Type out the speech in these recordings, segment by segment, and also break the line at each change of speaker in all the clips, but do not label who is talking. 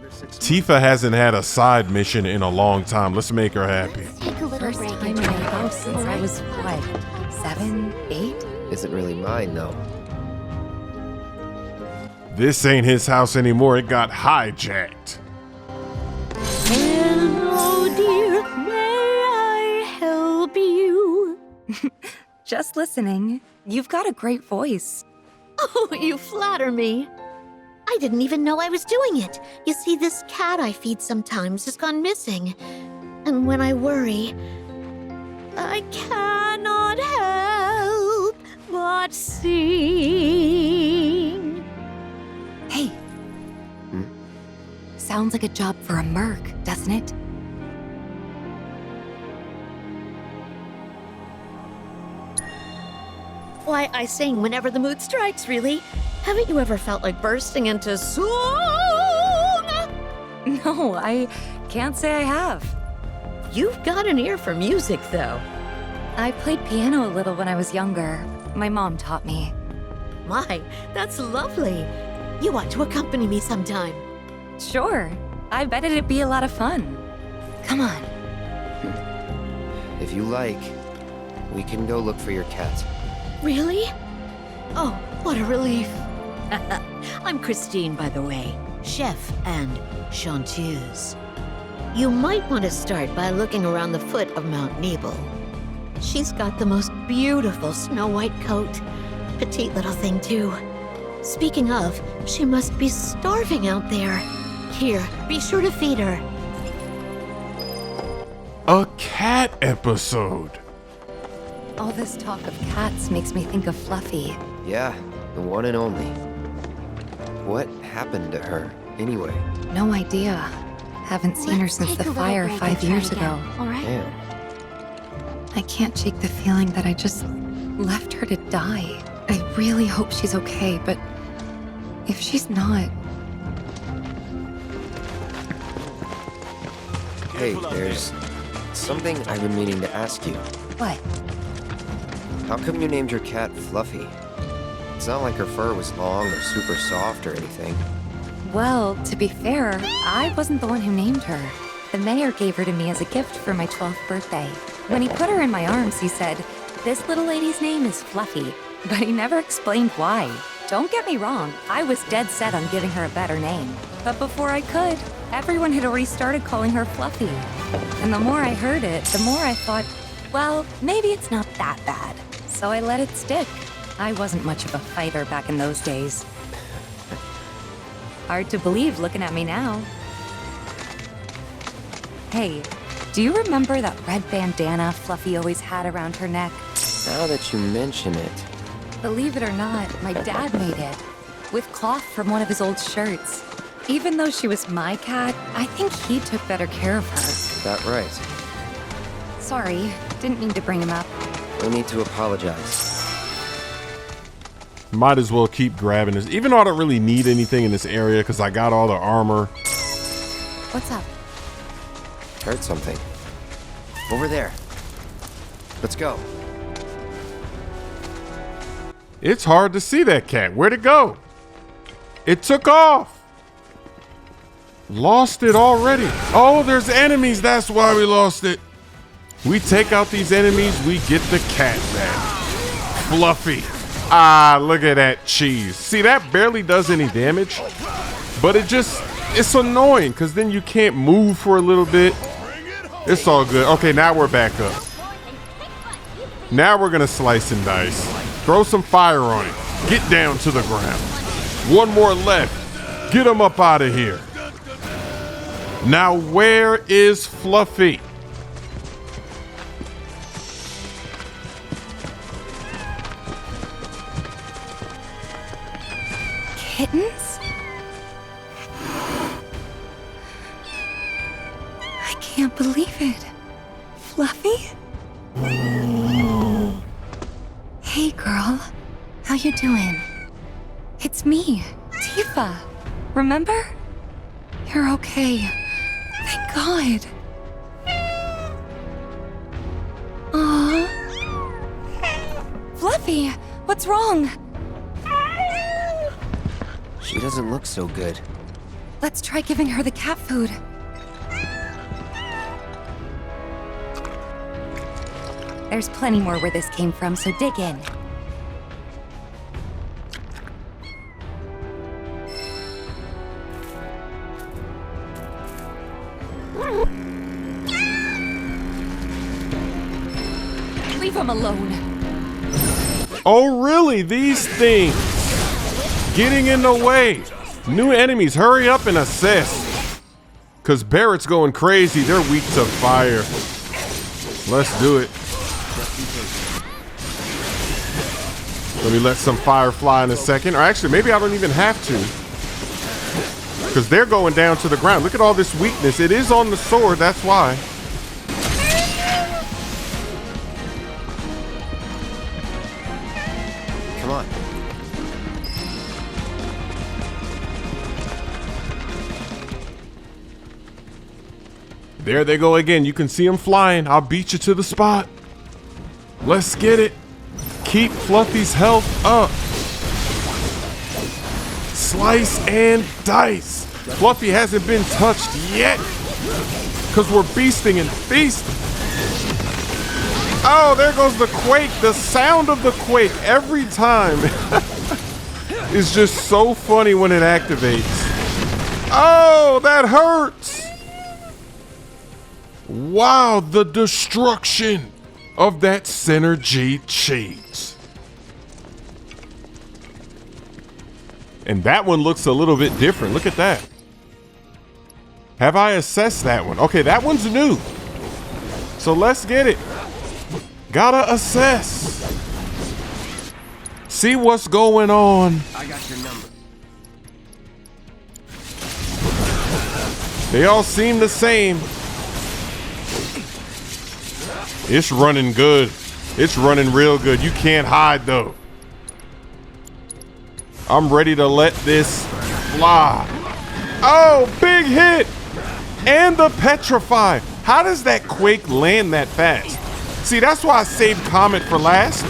Tifa hasn't had a side mission in a long time. Let's make her happy.
Take a little
First
break
time in my house since I was, what, 7, 8?
Isn't really mine, though.
This ain't his house anymore. It got hijacked.
Hello, dear. May I help you? Just listening. You've got a great voice.
Oh, you flatter me. I didn't even know I was doing it. You see, this cat I feed sometimes has gone missing. And when I worry, I cannot help but sing.
Hey. Sounds like a job for a merc, doesn't it?
Why, I sing whenever the mood strikes, really. Haven't you ever felt like bursting into song?
No, I can't say I have.
You've got an ear for music, though.
I played piano a little when I was younger. My mom taught me.
My, that's lovely. You ought to accompany me sometime.
Sure. I bet it'd be a lot of fun. Come on.
If you like, we can go look for your cat.
Really? Oh, what a relief. I'm Christine, by the way, chef and chanteuse. You might want to start by looking around the foot of Mount Nebel. She's got the most beautiful snow-white coat. Petite little thing, too. Speaking of, she must be starving out there. Here, be sure to feed her.
A cat episode.
All this talk of cats makes me think of Fluffy.
Yeah, the one and only. What happened to her, anyway?
No idea. Haven't seen her since the fire 5 years ago.
All right?
Damn.
I can't shake the feeling that I just left her to die. I really hope she's okay, but if she's not...
Hey, there's something I've been meaning to ask you.
What?
How come you named your cat Fluffy? It's not like her fur was long or super soft or anything.
Well, to be fair, I wasn't the one who named her. The mayor gave her to me as a gift for my 12th birthday. When he put her in my arms, he said, "This little lady's name is Fluffy," but he never explained why. Don't get me wrong, I was dead set on giving her a better name. But before I could, everyone had already started calling her Fluffy. And the more I heard it, the more I thought, well, maybe it's not that bad. So I let it stick. I wasn't much of a fighter back in those days. Hard to believe looking at me now. Hey, do you remember that red bandana Fluffy always had around her neck?
Now that you mention it,
Believe it or not, my dad made it. With cloth from one of his old shirts. Even though she was my cat, I think he took better care of her.
that right?
Sorry, didn't mean to bring him up.
No need to apologize.
Might as well keep grabbing this. Even though I don't really need anything in this area because I got all the armor.
What's up?
Heard something. Over there. Let's go.
It's hard to see that cat. Where'd it go? It took off. Lost it already. Oh, there's enemies. That's why we lost it. We take out these enemies, we get the cat back. Fluffy. Ah, look at that cheese. See, that barely does any damage, but it's annoying because then you can't move for a little bit. It's all good. Okay, now we're back up. Now we're gonna slice and dice. Throw some fire on it. Get down to the ground. One more left. Get him up out of here. Now, where is Fluffy?
Kittens? I can't believe it. Fluffy? Hey, girl. How you doing? It's me, Tifa. Remember? You're okay. Thank God. Aww. Fluffy, what's wrong?
She doesn't look so good.
Let's try giving her the cat food. There's plenty more where this came from, so dig in. Leave him alone.
Oh, really? These things getting in the way. New enemies, hurry up and assist. Cause Barrett's going crazy. They're weak to fire. Let's do it. Let me let some fire fly in a second. Or actually, maybe I don't even have to. Because they're going down to the ground. Look at all this weakness. It is on the sword, that's why.
Come on.
There they go again. You can see them flying. I'll beat you to the spot. Let's get it. Keep Fluffy's health up. Slice and dice. Fluffy hasn't been touched yet because we're beasting and feasting. Oh, there goes the quake. The sound of the quake every time is just so funny when it activates. Oh, that hurts. Wow, the destruction of that Synergy cheese. And that one looks a little bit different. Look at that. Have I assessed that one? Okay, that one's new. So let's get it. Gotta assess. See what's going on.
I got your number.
They all seem the same. It's running good. It's running real good. You can't hide though. I'm ready to let this fly. Oh, big hit. And the petrify. How does that quake land that fast? See, that's why I saved Comet for last.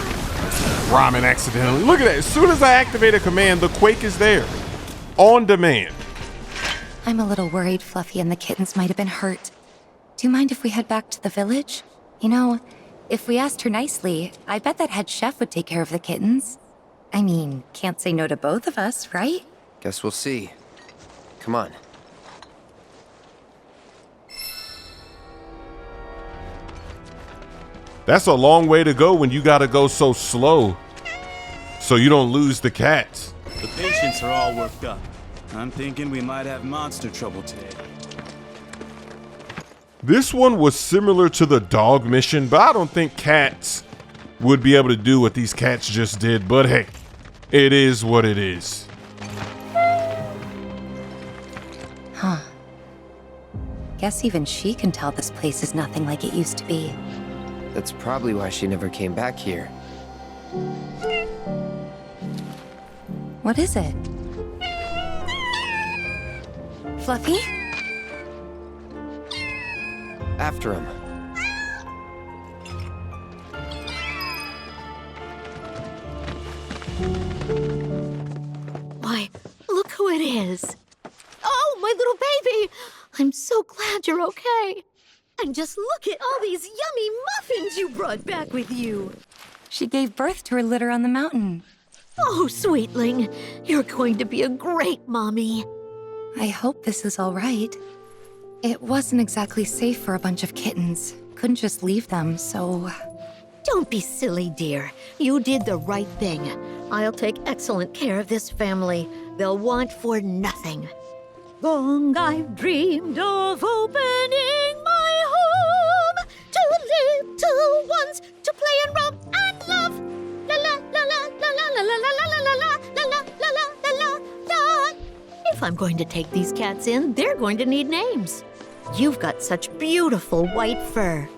Ramen accidentally. Look at that. As soon as I activate a command, the quake is there. On demand.
I'm a little worried Fluffy and the kittens might have been hurt. Do you mind if we head back to the village? You know, if we asked her nicely, I bet that head chef would take care of the kittens. I mean, can't say no to both of us, right?
Guess we'll see. Come on.
That's a long way to go when you gotta go so slow so you don't lose the cats.
The patients are all worked up. I'm thinking we might have monster trouble today.
This one was similar to the dog mission, but I don't think cats would be able to do what these cats just did. But hey, it is what it is.
Huh. Guess even she can tell this place is nothing like it used to be.
That's probably why she never came back here.
What is it? Fluffy?
After him.
Why, look who it is. Oh, my little baby. I'm so glad you're okay. And just look at all these yummy muffins you brought back with you.
She gave birth to her litter on the mountain.
Oh, sweetling, you're going to be a great mommy.
I hope this is all right. It wasn't exactly safe for a bunch of kittens. Couldn't just leave them, so...
Don't be silly, dear. You did the right thing. I'll take excellent care of this family. They'll want for nothing. Long I've dreamed of opening my home to little ones to play and romp and love. La la la la la la la la la la la la la la la la la. If I'm going to take these cats in, they're going to need names. You've got such beautiful white fur.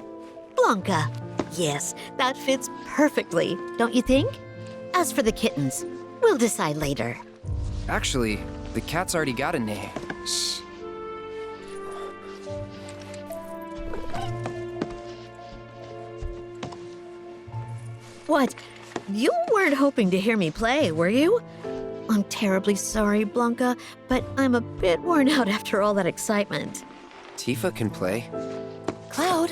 Blanca. Yes, that fits perfectly, don't you think? As for the kittens, we'll decide later.
Actually, the cat's already got a name.
Shh. What? You weren't hoping to hear me play, were you? I'm terribly sorry, Blanca, but I'm a bit worn out after all that excitement.
Tifa can play.
Cloud?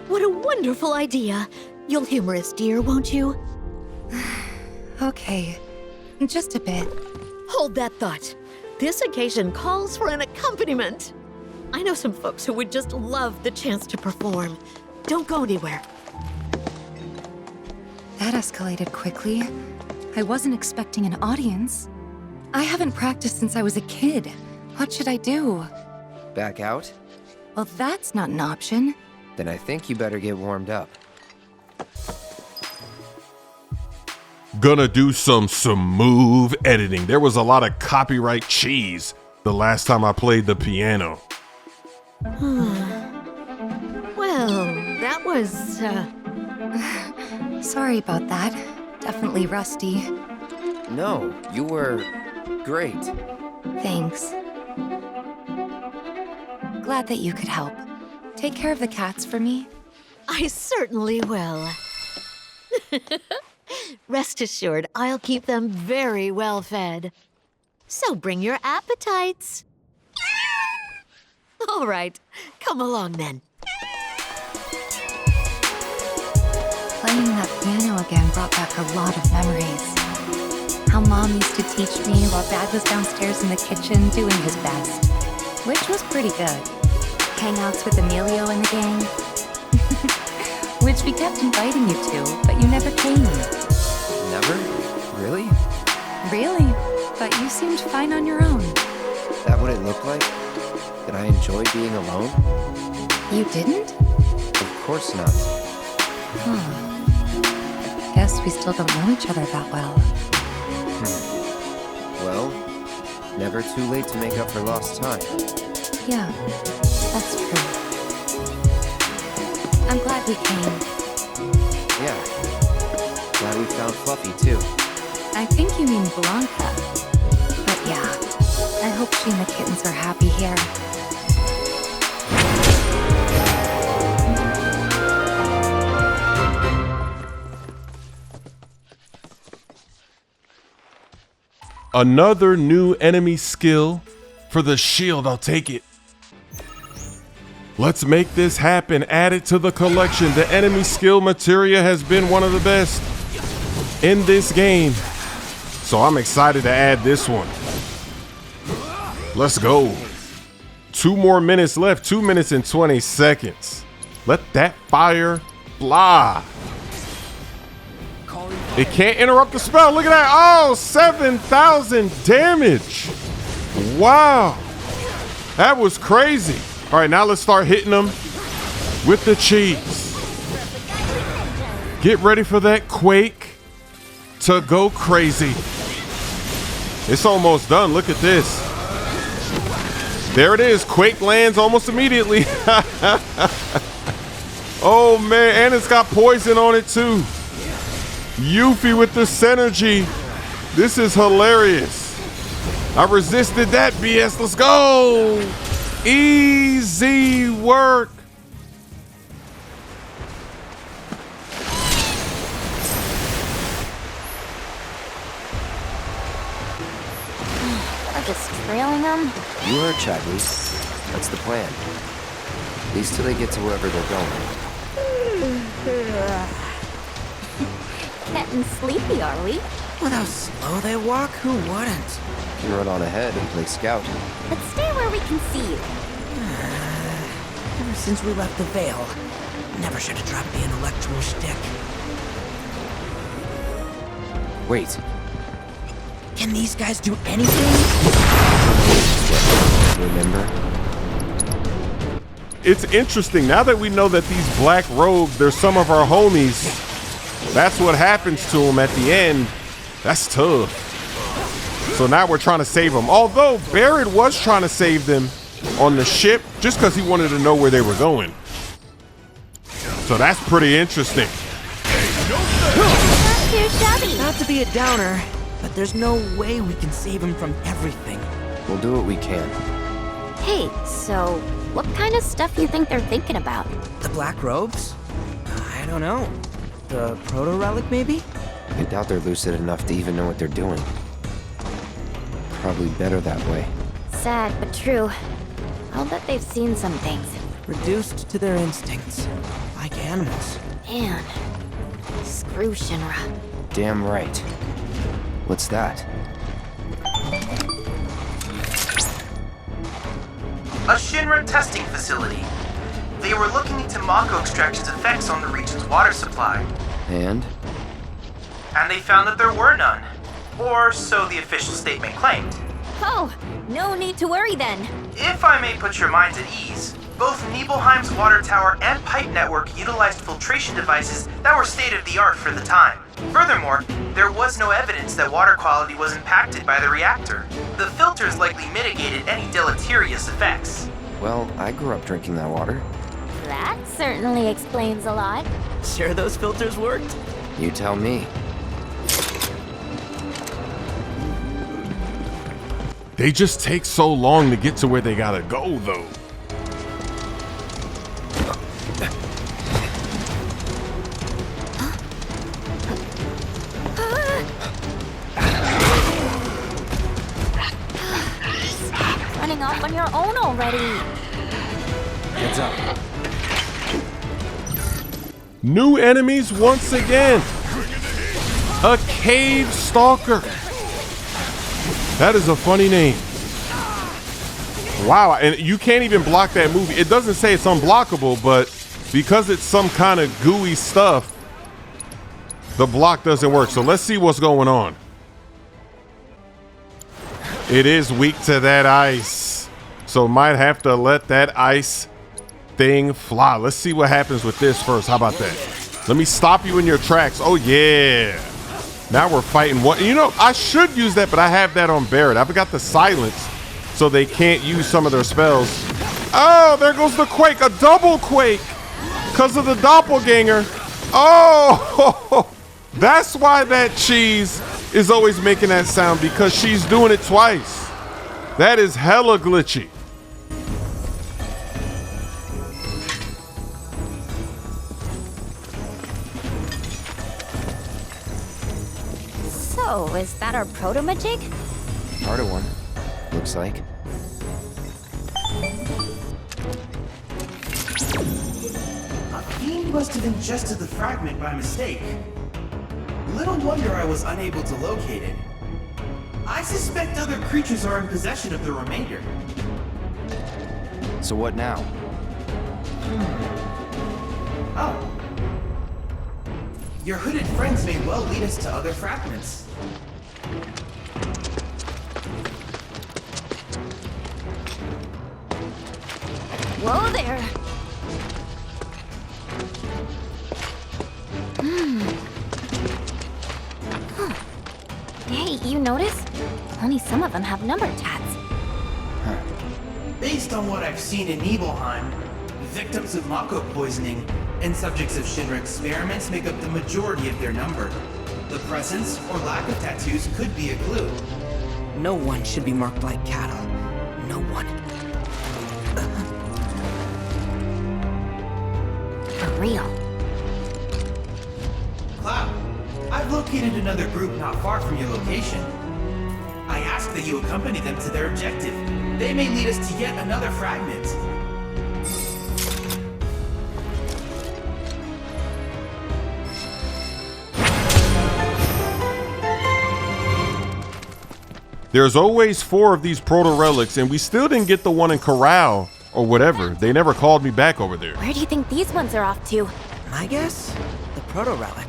What a wonderful idea. You'll humor us, dear, won't you?
Okay, just a bit.
Hold that thought. This occasion calls for an accompaniment. I know some folks who would just love the chance to perform. Don't go anywhere.
That escalated quickly. I wasn't expecting an audience. I haven't practiced since I was a kid. What should I do?
Back out?
Well, that's not an option.
Then I think you better get warmed up.
Gonna do some smooth editing. There was a lot of copyright cheese the last time I played the piano.
Well, that was,
Sorry about that. Definitely rusty.
No, you were great.
Thanks. Glad that you could help. Take care of the cats for me.
I certainly will. Rest assured, I'll keep them very well fed. So bring your appetites. All right, come along then.
Playing that piano again brought back a lot of memories. How Mom used to teach me while Dad was downstairs in the kitchen doing his best, which was pretty good. Hangouts with Emilio and the gang, which we kept inviting you to, but you never came.
Never? Really?
Really? But you seemed fine on your own.
That what it looked like? Did I enjoy being alone?
You didn't?
Of course not.
Huh. Guess we still don't know each other that well.
Well, never too late to make up for lost time.
Yeah, that's true. I'm glad we came.
Yeah. Glad we found Fluffy, too.
I think you mean Blanca. But yeah, I hope she and the kittens are happy here.
Another new enemy skill for the shield. I'll take it. Let's make this happen. Add it to the collection. The enemy skill materia has been one of the best in this game. So I'm excited to add this one. Let's go. 2 more minutes left. 2 minutes and 20 seconds. Let that fire fly. It can't interrupt the spell. Look at that. Oh, 7,000 damage. Wow. That was crazy. All right, now let's start hitting them with the cheese. Get ready for that quake to go crazy. It's almost done. Look at this. There it is. Quake lands almost immediately. Oh, man. And it's got poison on it, too. Yuffie with the synergy. This is hilarious. I resisted that BS. Let's go. Easy work.
We're just trailing them?
You heard Chadley. That's the plan. At least till they get to wherever they're going.
Getting sleepy, are we?
With how slow they walk, who wouldn't?
You can run on ahead and play scout.
Let's stay where we can see you.
Ever since we left the Vale, never should have dropped the intellectual shtick.
Wait.
Can these guys do anything?
Remember?
It's interesting. Now that we know that these black robes, they're some of our homies, that's what happens to them at the end. That's tough. So now we're trying to save them. Although Barrett was trying to save them on the ship just because he wanted to know where they were going. So that's pretty interesting.
Not too shabby.
Not to be a downer, but there's no way we can save him from everything.
We'll do what we can.
Hey, so what kind of stuff you think they're thinking about?
The black robes? I don't know. The Proto relic, maybe?
I doubt they're lucid enough to even know what they're doing. Probably better that way.
Sad, but true. I'll bet they've seen some things.
Reduced to their instincts, like animals.
Man, screw Shinra.
Damn right. What's that?
A Shinra testing facility. They were looking into Mako extraction's effects on the region's water supply.
And?
And they found that there were none. Or so the official statement claimed.
Oh, no need to worry then.
If I may put your minds at ease, both Nibelheim's water tower and pipe network utilized filtration devices that were state-of-the-art for the time. Furthermore, there was no evidence that water quality was impacted by the reactor. The filters likely mitigated any deleterious effects.
Well, I grew up drinking that water.
That certainly explains a lot.
Sure those filters worked?
You tell me.
They just take so long to get to where they gotta go, though.
Running off on your own already.
Heads up.
New enemies once again. A cave stalker. That is a funny name. Wow, and you can't even block that movie. It doesn't say it's unblockable, but because it's some kind of gooey stuff, the block doesn't work. So let's see what's going on. It is weak to that ice, so might have to let that ice thing fly. Let's see what happens with this first. How about that? Let me stop you in your tracks. Oh yeah. Now we're fighting one. You know, I should use that, but I have that on Barrett. I've got the silence, so they can't use some of their spells. Oh, there goes the quake. A double quake because of the doppelganger. Oh, that's why that cheese is always making that sound, because she's doing it twice. That is hella glitchy.
So, is that our proto-majig?
Part of one. Looks like.
A fiend must have ingested the fragment by mistake. Little wonder I was unable to locate it. I suspect other creatures are in possession of the remainder.
So what now?
Oh. Your hooded friends may well lead us to other fragments.
Whoa there! Huh. Hey, you notice? Only some of them have number tats.
Based on what I've seen in Nibelheim, victims of Mako poisoning and subjects of Shinra experiments make up the majority of their number. The presence or lack of tattoos could be a clue.
No one should be marked like cattle. No one.
For real.
Cloud, I've located another group not far from your location. I ask that you accompany them to their objective. They may lead us to yet another fragment.
There's always 4 of these proto relics, and we still didn't get the one in Corral or whatever. They never called me back over there.
Where do you think these ones are off to?
My guess? The proto relic.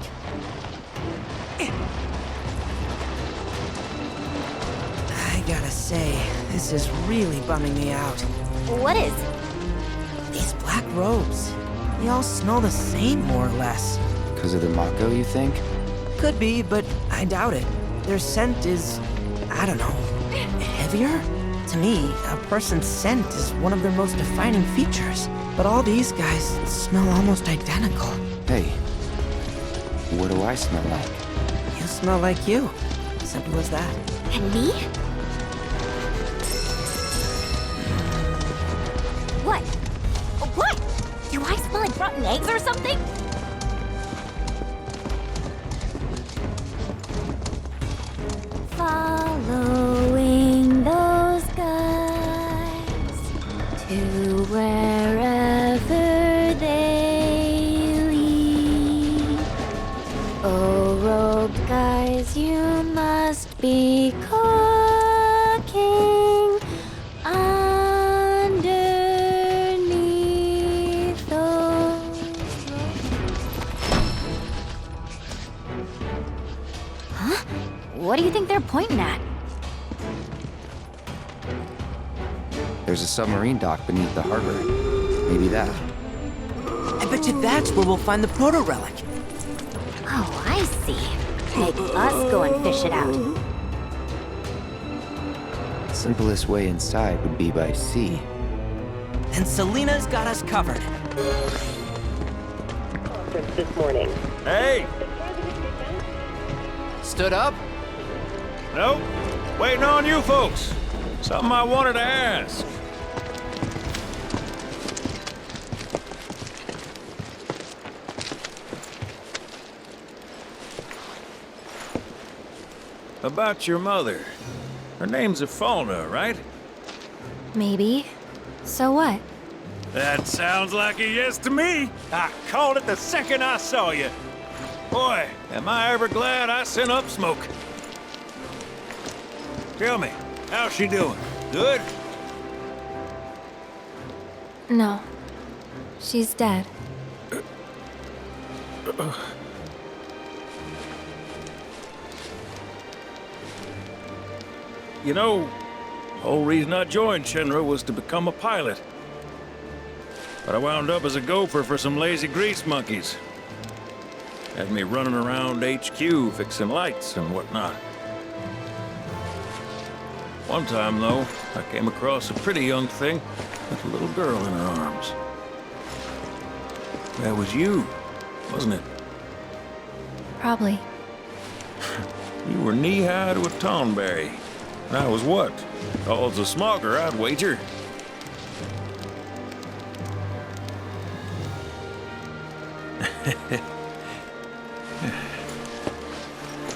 I gotta say, this is really bumming me out.
What is?
These black robes. They all smell the same, more or less.
Because of the Mako, you think?
Could be, but I doubt it. Their scent is, I don't know, heavier? To me, a person's scent is one of their most defining features. But all these guys smell almost identical.
Hey, what do I smell like?
You smell like you. Simple as that.
And me? What? What? Do I smell like rotten eggs or something? to wherever they lead. Oh, robed guys, you must be cooking underneath those Huh? What do you think they're pointing at?
There's a submarine dock beneath the harbor. Maybe that.
I bet you that's where we'll find the Proto relic.
Oh, I see. Make us go and fish it out.
The simplest way inside would be by sea.
And Selena's got us covered.
This morning.
Hey!
Stood up?
Nope. Waiting on you folks. Something I wanted to ask. About your mother. Her name's Fauna, right?
Maybe. So what?
That sounds like a yes to me. I called it the second I saw you. Boy, am I ever glad I sent up smoke. Tell me, how's she doing? Good?
No. She's dead.
You know, the whole reason I joined Shinra was to become a pilot. But I wound up as a gopher for some lazy grease monkeys. Had me running around HQ fixing lights and whatnot. One time, though, I came across a pretty young thing with a little girl in her arms. That was you, wasn't it?
Probably.
You were knee-high to a tonberry. And I was what? Called a smogger, I'd wager.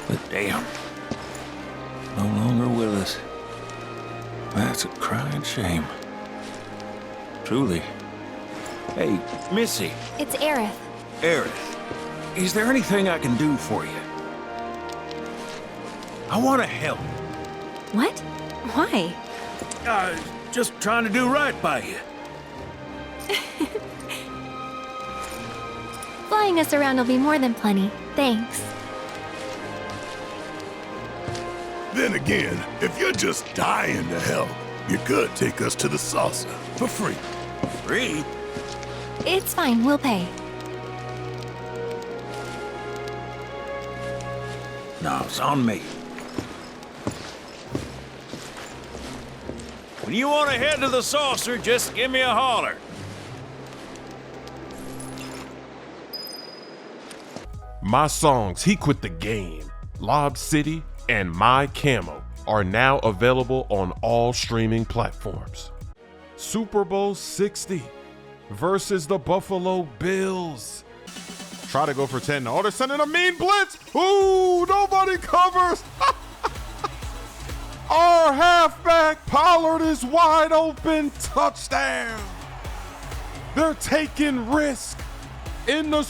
But damn, no longer with us. That's a crying shame. Truly. Hey, Missy.
It's Aerith.
Aerith, is there anything I can do for you? I want to help.
What? Why?
Just trying to do right by you.
Flying us around will be more than plenty. Thanks.
Then again, if you're just dying to help, you could take us to the saucer for free.
Free?
It's fine, we'll pay.
No, it's on me. When you want to head to the saucer, just give me a holler.
My songs, He Quit the Game, Lob City, and My Camo are now available on all streaming platforms. Super Bowl 60 versus the Buffalo Bills. Try to go for 10. Oh, they're sending a mean blitz. Ooh, nobody covers. Our halfback Pollard is wide open. Touchdown. They're taking risk in the